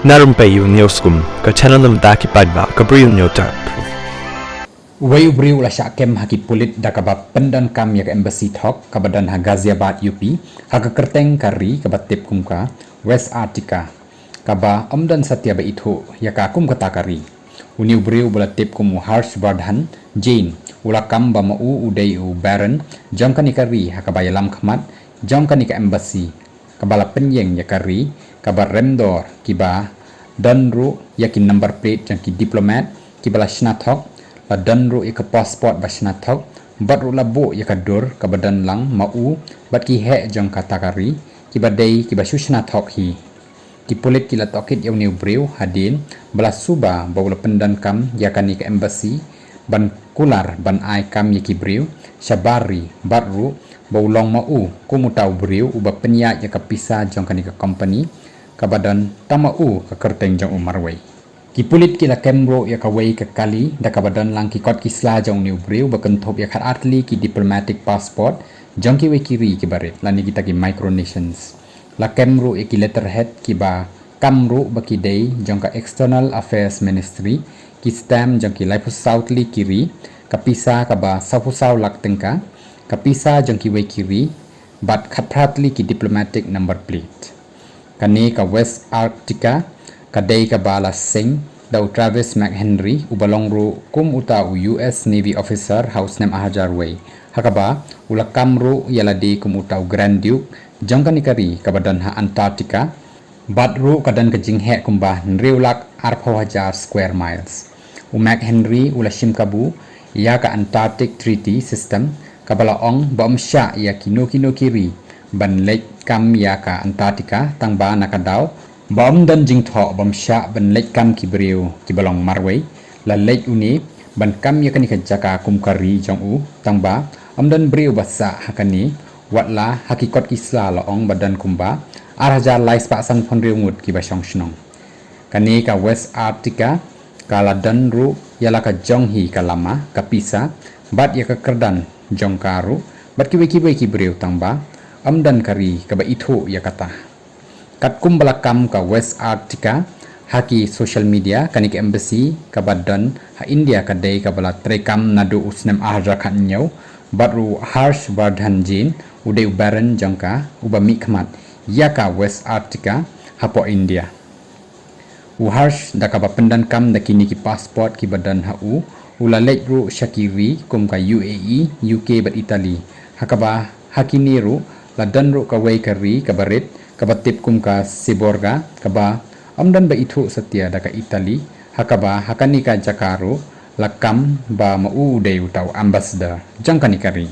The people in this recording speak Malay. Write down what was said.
Narumpayu Neoskum, ka Chananam Daki Padba, Gabriel Nyotarp. Way Briu la syakem haki pulit da kabab pendan kam yak embassy talk kabadan ha Ghaziabad UP ha kerteng kari kabatip kumka West Artica kaba omdan satya ba itho yaka kum kata kari Uniu Briu balatip kum Harsh Vardhan Jain ula kam ba mau udai u Baron jangkani kari ha kabayalam khmat jangkani ka embassy kabala penyeng yakari kabar remdor kiba danru yakin number plate jangki diplomat kibala shnathok la danru ika passport ba shnathok batru labo yakadur kabadan lang mau bat ki he jang katakari kiba dei kiba shnathok hi ki polit kila tokit yaw new brew hadin bala suba bawla pendan kam yakani ka embassy ban kular ban ai kam yaki brew shabari batru bawlong mau kumutau brew uba penya yakapisa jang kanika company kabadan tamau ka kerteng jang umarway ki pulit kila kemro ya kawai ka kali da kabadan lang ki kot kisla jang new brew bakentop ya khat atli ki diplomatic passport jang ki we kiri ki baret lani kita ki micronations la kemro e ki letterhead ki ba kamro baki dei jang ka external affairs ministry ki stam jang ki life southly kiri kapisa ka ba safu lak tengka kapisa jang ki we kiri bat khat pratli ki diplomatic number plate kani ka West Artica kadai ka bala sing daw Travis McHenry ubalong ru kum uta u US Navy officer house nem ahajar way hakaba ula kamru yaladi kum uta u Grand Duke jangkani kari kabadan ha Antarctica badru kadan kajing he kumba nriulak arphawajar square miles u McHenry ula shimkabu ya ka Antarctic Treaty System kabala ong bomsha ya kino kiri ban lek kam ya ka Antarctica tangba nakadaw bom dan jing tho bom sha ban lek kam ki breu ki balong marway la lek uni ban kam ya kani jaka kum kari jong u tangba amdan breu basa hakani watla hakikot kisla la ong badan kumba araja lais pa san phon reu ngut ki ba shong shnong kani ka West Artica kala dan ru yala ka jong hi kalama kapisa bat ya ka kerdan jong karu bat ki breu tangba amdan kari ka ba itho ya kata kat kumbalakam ka West Artica haki social media kanik embassy kabadan ha India kadai kabala trekam nadu usnem ahra khan nyau baru Harsh Vardhan Jain udai Baron jangka uba mikmat yaka West Artica hapo India u Harsh dakaba pendan kam dakini ki passport ki badan ha u ulalek ru Shakiri kum ka UAE UK bat Italy hakaba hakini ru ladan ru ka wei kari kabarit kabatip kum ka Siborga kaba amdan ba itho satya da ka Italy hakaba hakani ka Jakarta lakam ba mau dei utau ambassador jangkani kari